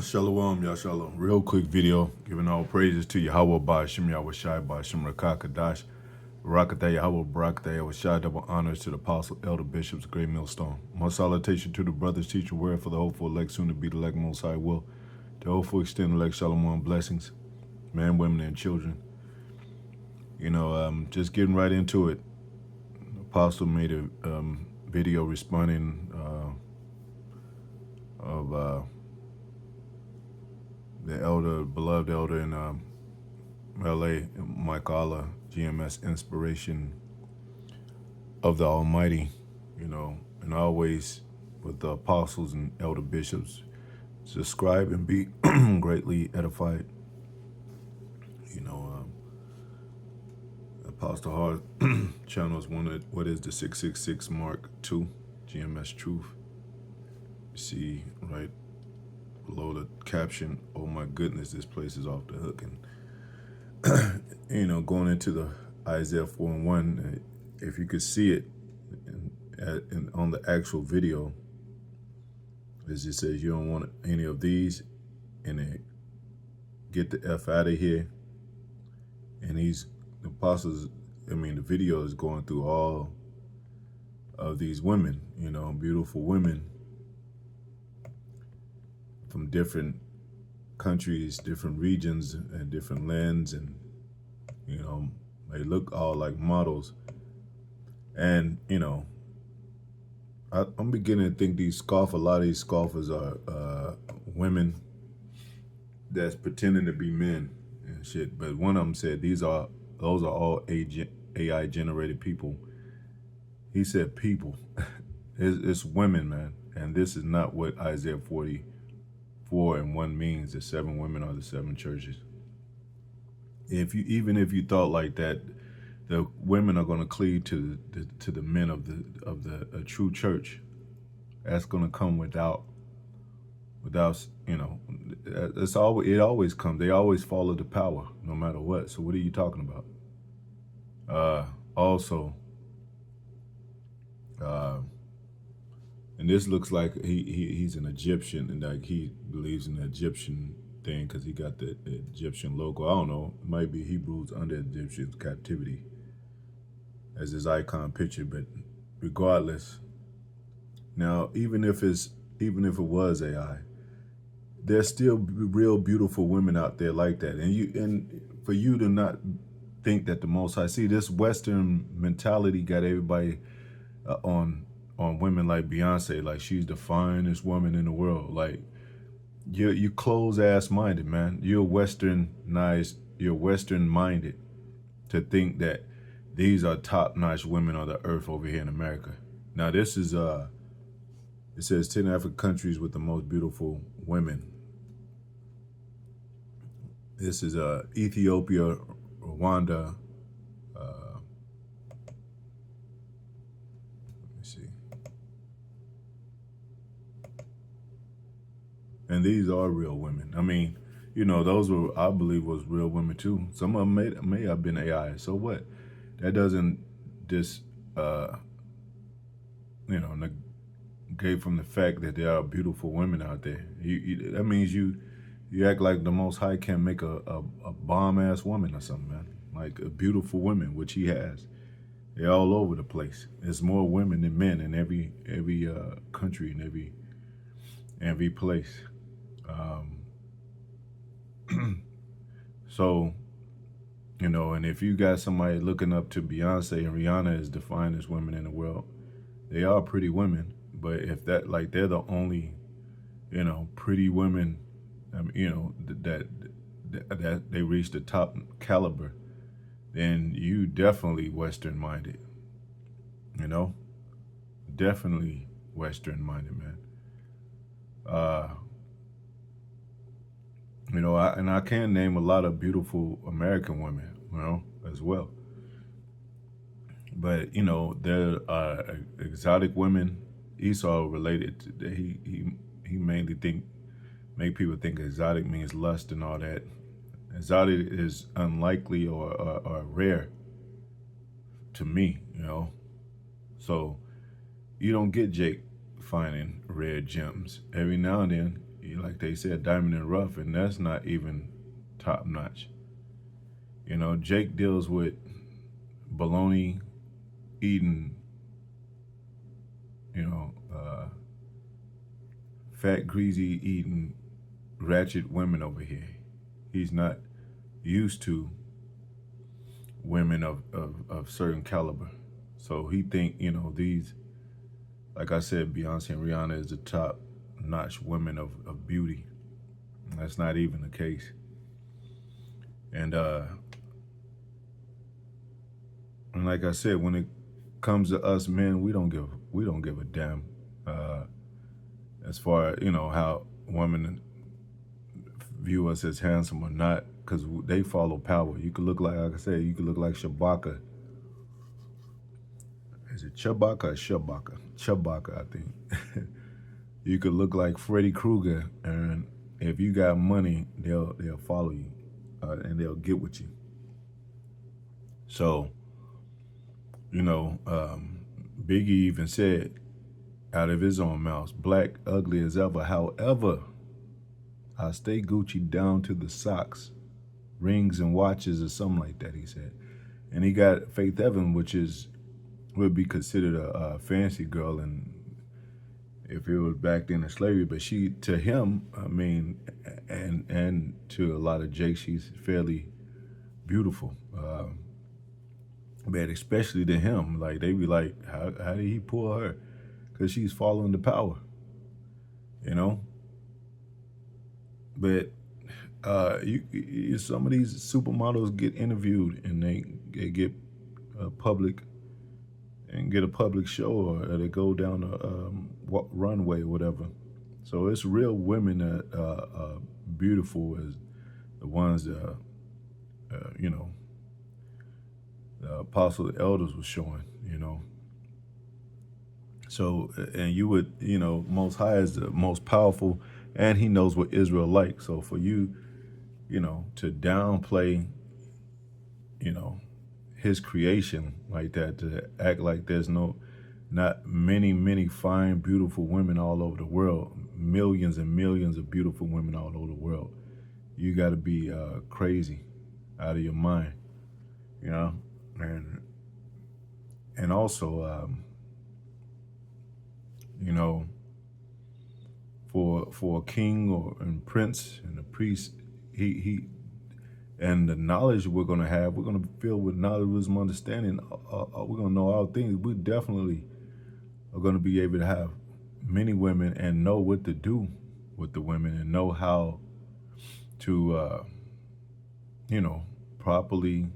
Shalom, Yashalom. Real quick video, giving all praises to Yahweh by Shem Yahweh Shai by Shem Rakakadash. Barakatah Yahweh Barakatah Yahweh Shai, double honors to the apostle, elder bishops, great millstone. More salutation to the brothers, teacher, word for the hopeful elect, soon to be the elect, most high will. The hopeful extend elect, shalom, blessings, men, women, and children. Just getting right into it. The apostle made a video responding of the elder, beloved elder in LA, Mike Allah, GMS inspiration of the Almighty, and always with the apostles and elder bishops, subscribe and be greatly edified. Apostle Hart channels what is the 666 Mark II, GMS Truth. You see right below the caption, oh my goodness, this place is off the hook. And going into the Isaiah 4:1, if you could see it on the actual video, it just says you don't want any of these, and then get the F out of here. And the apostles, the video is going through all of these women, beautiful women from different countries, different regions, and different lands, and they look all like models. And I'm beginning to think a lot of these scoffers are women that's pretending to be men and shit. But one of them said those are all AI generated people. He said people. It's women, man. And this is not what Isaiah 44:1 means. The 7 women are the 7 churches. Even if you thought like that, the women are going to cleave to the men of the true church. That's going to come without it always comes. They always follow the power, no matter what. So what are you talking about? Also, and this looks like he's an Egyptian, and like he believes in the Egyptian thing because he got the Egyptian logo. I don't know. It might be Hebrews under Egyptian captivity as his icon picture, but regardless, now even if it was AI, there's still real beautiful women out there like that. And for you to not think that the Most High, see, this Western mentality got everybody on women like Beyonce, like she's the finest woman in the world. Like you close ass minded, man. You're westernized. You're Western minded to think that these are top notch women on the earth over here in America. Now this is it says 10 African countries with the most beautiful women. This is Ethiopia, Rwanda. Let me see. And these are real women. Those were, I believe, was real women too. Some of them may have been AI. So what? That doesn't just negate from the fact that there are beautiful women out there. That means you act like the Most High can make a bomb ass woman or something, man. Like a beautiful woman, which He has. They're all over the place. There's more women than men in every country and every place. So, and if you got somebody looking up to Beyonce and Rihanna as the finest women in the world, they are pretty women. But if they're the only, pretty women, that they reach the top caliber, then you definitely Western minded. Definitely Western minded, man. I can name a lot of beautiful American women, as well. But there are exotic women. Esau related to, he mainly make people think exotic means lust and all that. Exotic is unlikely or rare to me, So you don't get Jake finding rare gems. Every now and then like they said, diamond and rough, and that's not even top notch. You know, Jake deals with baloney eating, you know, fat, greasy eating, ratchet women over here. He's not used to women of certain caliber. So he think, you know, these, like I said, Beyonce and Rihanna is the top notch women of beauty. That's not even the case. And and like I said, when it comes to us men, we don't give a damn as far, you know, how women view us as handsome or not, because they follow power. You could look like I said, you could look like Shabaka. Is it Chewbacca or Shabaka? Chewbacca, I think. You could look like Freddy Krueger, and if you got money, they'll follow you, and they'll get with you. So, you know, Biggie even said out of his own mouth, "Black ugly as ever. However, I stay Gucci down to the socks, rings and watches or something like that." He said, and he got Faith Evans, which is would be considered a fancy girl, and if it was back then in slavery, but she to him, I mean, and to a lot of Jake, she's fairly beautiful. But especially to him, like they be like, how did he pull her? Because she's following the power, you know. But some of these supermodels get interviewed and they get public and get a public show, or they go down a runway or whatever. So it's real women that beautiful as the ones that you know the apostle the elders was showing, you know. So and you would, you know, Most High is the most powerful, and He knows what Israel likes. So for you, you know, to downplay, you know, His creation like that, to act like there's not many fine, beautiful women all over the world, millions and millions of beautiful women all over the world. You got to be crazy, out of your mind, you know, and also, you know, for a king or and prince and a priest, he and the knowledge we're gonna have, we're gonna fill with knowledge, wisdom, understanding. We're gonna know all things. We definitely are gonna be able to have many women and know what to do with the women and know how to, you know, properly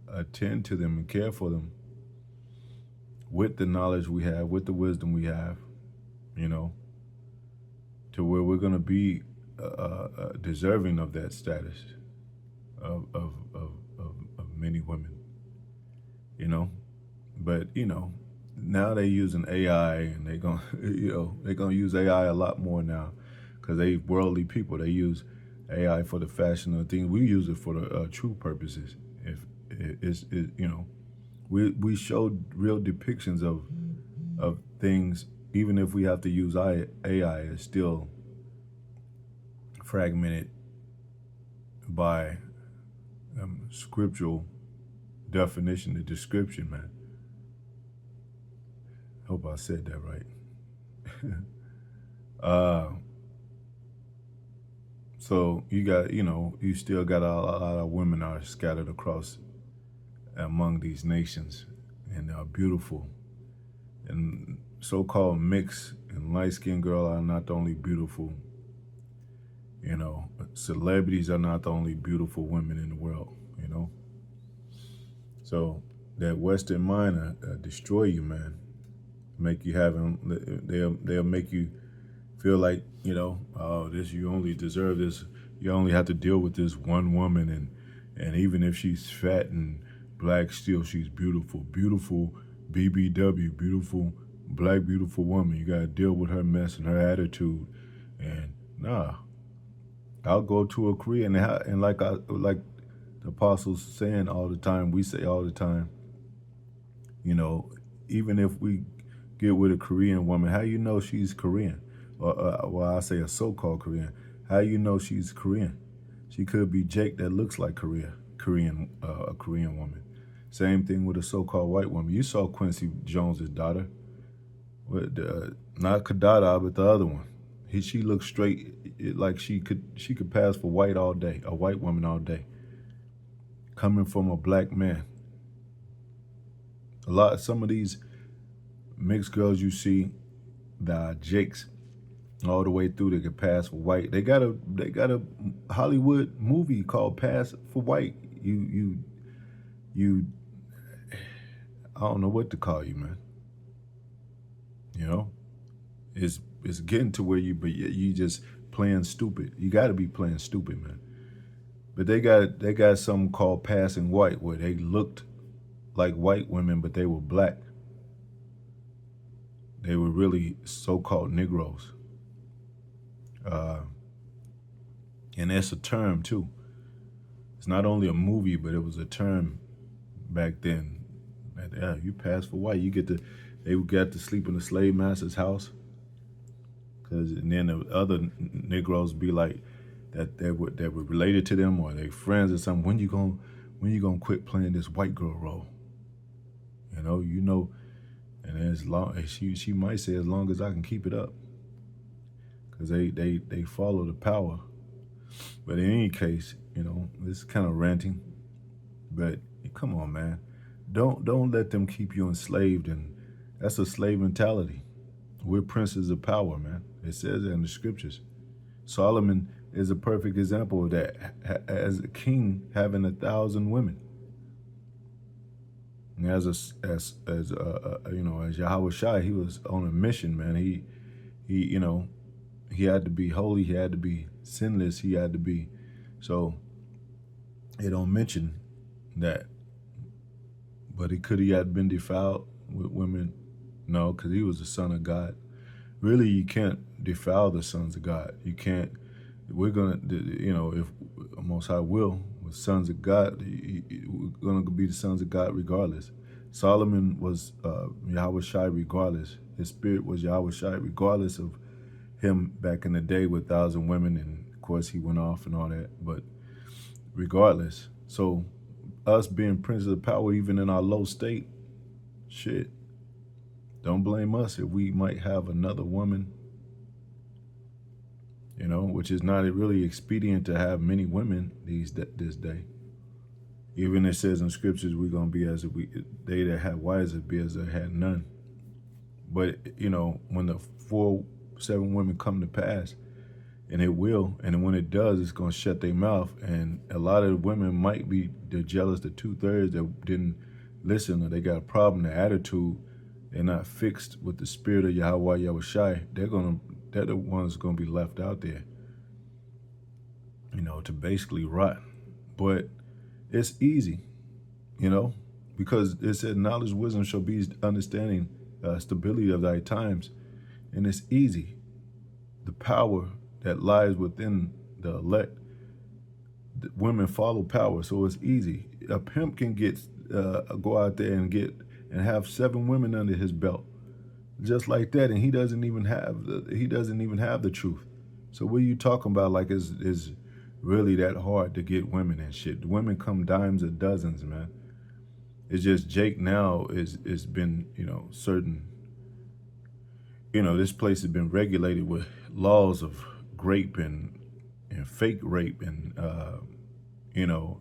attend to them and care for them with the knowledge we have, with the wisdom we have, you know, to where we're going to be deserving of that status of many women, you know. But, you know, now they're using AI, and they're going you know, they're going to use AI a lot more now because they worldly people. They use AI for the fashion of things. We use it for the true purposes. If you know, we showed real depictions of things. Even if we have to use AI, it's still fragmented by scriptural definition, the description, man. Hope I said that right. So you got, you know, you still got a lot of women are scattered across among these nations, and are beautiful. And so-called mixed and light-skinned girls are not the only beautiful. You know, celebrities are not the only beautiful women in the world. You know, so that Western mind destroy you, man. Make you they'll make you feel like, you know, oh, this, you only deserve this. You only have to deal with this one woman, and even if she's fat and black, still she's beautiful. Beautiful BBW, beautiful black, beautiful woman. You gotta deal with her mess and her attitude. And nah, I'll go to a Korean, and like the apostles saying all the time, we say all the time, you know, even if we get with a Korean woman, how you know she's Korean? well, I say a so-called Korean. How you know she's Korean? She could be Jake that looks like a Korean woman. Same thing with a so-called white woman. You saw Quincy Jones's daughter, with not Kadada, but the other one. She looked straight, like she could pass for white all day, a white woman all day, coming from a black man. Some of these mixed girls you see, the Jakes, all the way through, they could pass for white. They got a Hollywood movie called Pass for White. You I don't know what to call you, man. You know, it's getting to where you just playing stupid. You got to be playing stupid, man. But they got something called Passing White, where they looked like white women, but they were black. They were really so-called Negroes. And that's a term too. It's not only a movie, but it was a term back then. Yeah, you pass for white. They got to sleep in the slave master's house. And then the other Negroes be like that they were related to them or they friends or something. When you gonna quit playing this white girl role? You know, and as long she might say as long as I can keep it up, because they follow the power. But in any case, this is kind of ranting. But come on, man, don't let them keep you enslaved, and that's a slave mentality. We're princes of power, man. It says it in the scriptures. Solomon is a perfect example of that, as a king having 1,000 women. And as Yahweh Shai, he was on a mission, man. He had to be holy. He had to be sinless. He had to be. So it don't mention that. But he had been defiled with women. No, because he was the son of God. Really, you can't defile the sons of God. You can't. We're gonna, if Most High will, with sons of God, we're gonna be the sons of God regardless. Solomon was Yahweh Shai regardless. His spirit was Yahweh Shai regardless of him back in the day with 1,000 women, and of course he went off and all that. But regardless, so us being princes of power, even in our low state, shit, don't blame us if we might have another woman, which is not really expedient to have many women this day. Even it says in scriptures, we're going to be as if they that had wives would be as they had none. But, when the 7 women come to pass, and it will, and when it does, it's going to shut their mouth. And a lot of women might be, they're jealous, the 2/3 that didn't listen, or they got a problem, their attitude, they're not fixed with the spirit of Yahweh Yahushai. They're the ones going to be left out there, to basically rot. But it's easy, because it said knowledge, wisdom shall be understanding, stability of thy times. And it's easy. The power that lies within the elect, women follow power, so it's easy. A pimp can go out there and have 7 women under his belt, just like that, and he doesn't even have the truth. So what are you talking about? Like is really that hard to get women and shit? The women come dimes of dozens, man. It's just Jake now is been certain. This place has been regulated with laws of rape and fake rape and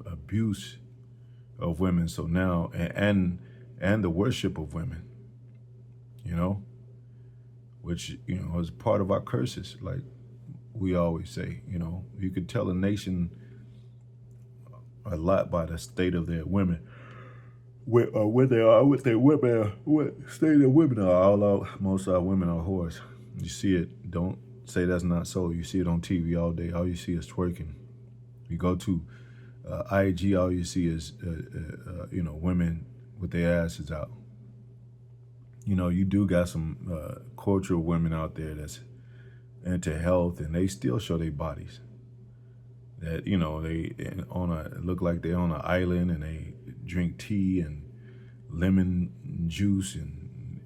abuse of women. So now and the worship of women, which is part of our curses. Like we always say, you could tell a nation a lot by the state of their women. Where they are with their women, what state their women are. Most of our women are whores. You see it. Don't say that's not so. You see it on TV all day. All you see is twerking. You go to IG, all you see is women with their asses out. You do got some cultural women out there that's into health, and they still show their bodies. That they look like they're on an island, and they drink tea and lemon juice, and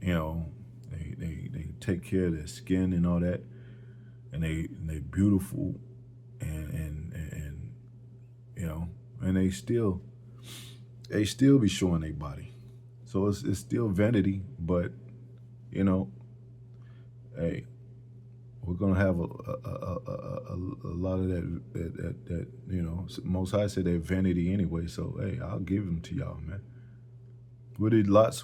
they take care of their skin and all that. and they beautiful, and you know, and they still be showing their body. So it's still vanity, but you know, hey, we're gonna have a lot of that you know. Most High said they're vanity anyway. So hey, I'll give them to y'all, man. What did Lot's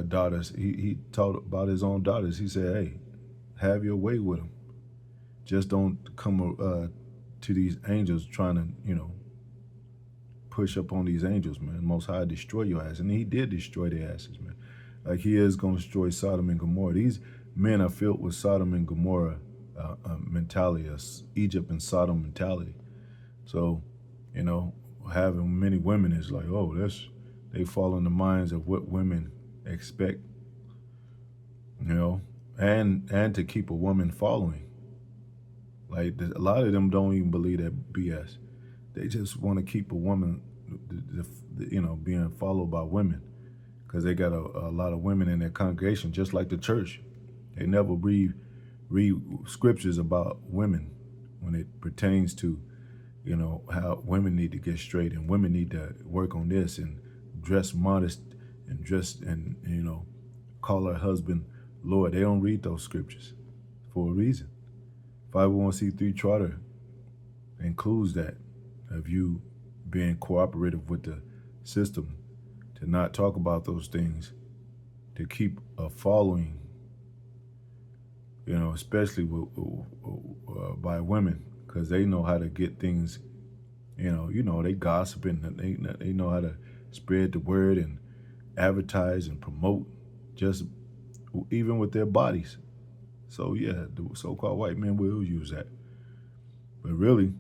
daughters? He talked about his own daughters. He said, hey, have your way with them. Just don't come to these angels trying to push up on these angels, man. Most High destroy your ass, and he did destroy their asses, man. Like he is gonna destroy Sodom and Gomorrah. These men are filled with Sodom and Gomorrah mentality, Egypt and Sodom mentality. So, you know, having many women is like, oh, they fall in the minds of what women expect, you know, and to keep a woman following. Like a lot of them don't even believe that BS. They just want to keep a woman, being followed by women, because they got a lot of women in their congregation, just like the church. They never read scriptures about women when it pertains to, how women need to get straight and women need to work on this and dress modest and call her husband Lord. They don't read those scriptures for a reason. 501c3 charter includes that, of you being cooperative with the system, to not talk about those things, to keep a following, especially by women, because they know how to get things, they gossip and they know how to spread the word and advertise and promote, just even with their bodies. So yeah, the so-called white men will use that. But really,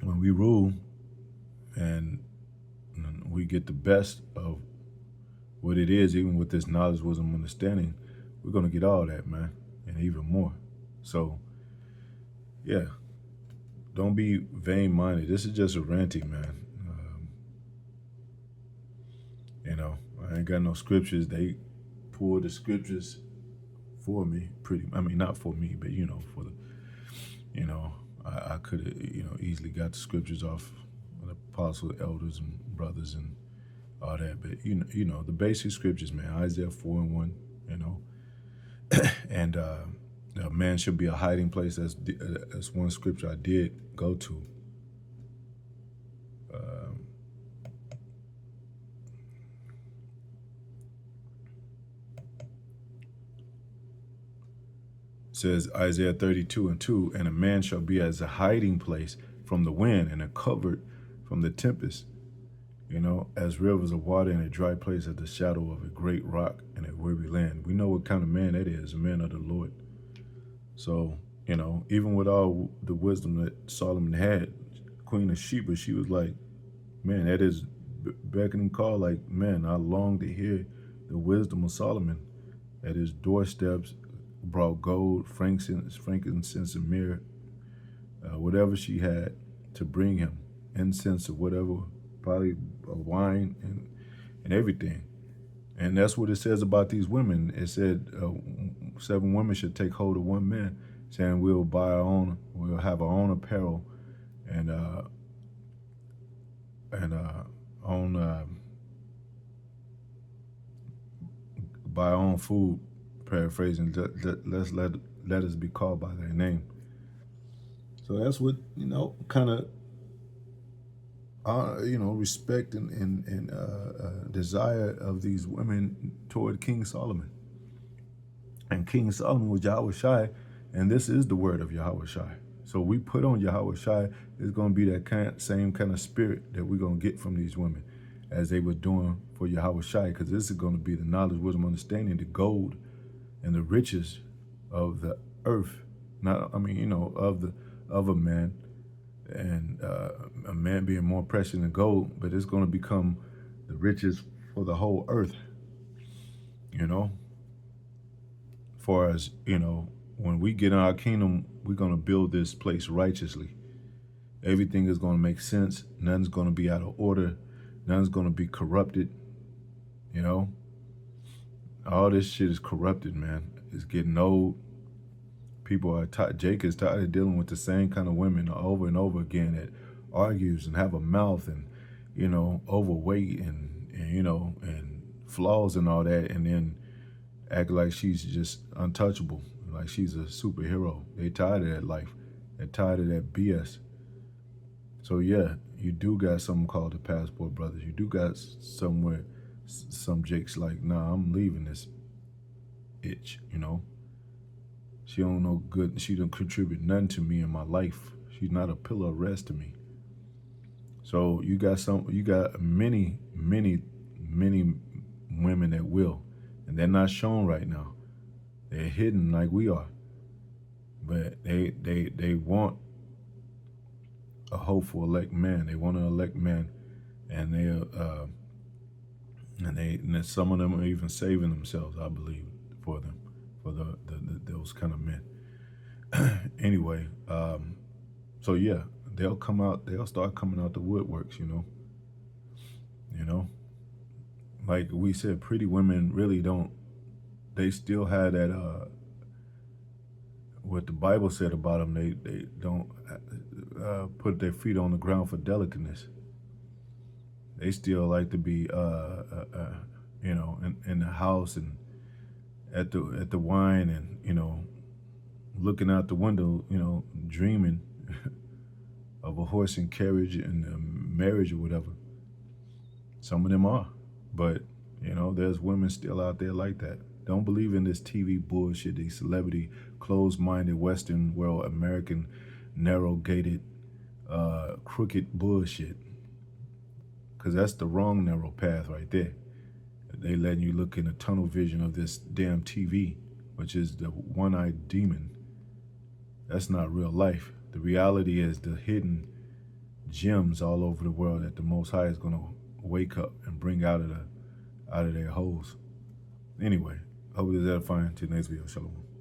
when we rule and we get the best of what it is, even with this knowledge, wisdom, understanding, we're going to get all that, man, and even more. So, yeah, don't be vain-minded. This is just a ranting, man. I ain't got no scriptures. They pull the scriptures for me, not for me, but, for the, I could have, easily got the scriptures off the apostles, elders, and brothers and all that. But, the basic scriptures, man, Isaiah 4:1, and a man should be a hiding place. That's one scripture I did go to. Says Isaiah 32:2, and a man shall be as a hiding place from the wind and a covert from the tempest, as rivers of water in a dry place at the shadow of a great rock in a weary land. We know what kind of man that is, a man of the Lord. So, even with all the wisdom that Solomon had, Queen of Sheba, she was like, man, that is beckoning call. Like, man, I long to hear the wisdom of Solomon. At his doorsteps brought gold, frankincense, and myrrh, whatever she had to bring him, incense or whatever, probably wine and everything. And that's what it says about these women. It said 7 women should take hold of one man, saying we'll have our own apparel and buy our own food. Paraphrasing, let us be called by their name. So that's what kind of respect and desire of these women toward King Solomon. And King Solomon was Yahweh Shai, and this is the word of Yahweh Shai. So we put on Yahweh Shai, it's going to be that same kind of spirit that we're going to get from these women as they were doing for Yahweh Shai, because this is going to be the knowledge, wisdom, understanding, the gold and the riches of the earth, of a man, and a man being more precious than gold, but it's going to become the riches for the whole earth, for as, when we get in our kingdom, we're going to build this place righteously. Everything is going to make sense. None's going to be out of order. None's going to be corrupted, All this shit is corrupted, man. It's getting old. People are Jake is tired of dealing with the same kind of women over and over again that argues and have a mouth and overweight and and flaws and all that, and then act like she's just untouchable, like she's a superhero. They tired of that life. They're tired of that BS. So yeah, you do got something called the Passport Brothers. You do got somewhere some Jake's like, nah, I'm leaving this itch. She don't know good. She don't contribute nothing to me in my life. She's not a pillar of rest to me. So you got many, many, many women that will, and they're not shown right now. They're hidden like we are, but they want a hopeful elect man. They want an elect man, and and some of them are even saving themselves, I believe, for them, for those kind of men. Anyway, so yeah, they'll come out. They'll start coming out the woodworks. Like we said, pretty women really don't. They still have that. What the Bible said about them, they don't put their feet on the ground for delicateness. They still like to be, in the house and at the wine and looking out the window, dreaming of a horse and carriage and a marriage or whatever. Some of them are, but there's women still out there like that. Don't believe in this TV bullshit, these celebrity, closed-minded, Western world, American, narrow-gated, crooked bullshit. Because that's the wrong narrow path right there. They letting you look in a tunnel vision of this damn TV, which is the one-eyed demon. That's not real life. The reality is the hidden gems all over the world that the Most High is going to wake up and bring out of their holes. Anyway, hope this is edifying. Till next video. Shalom.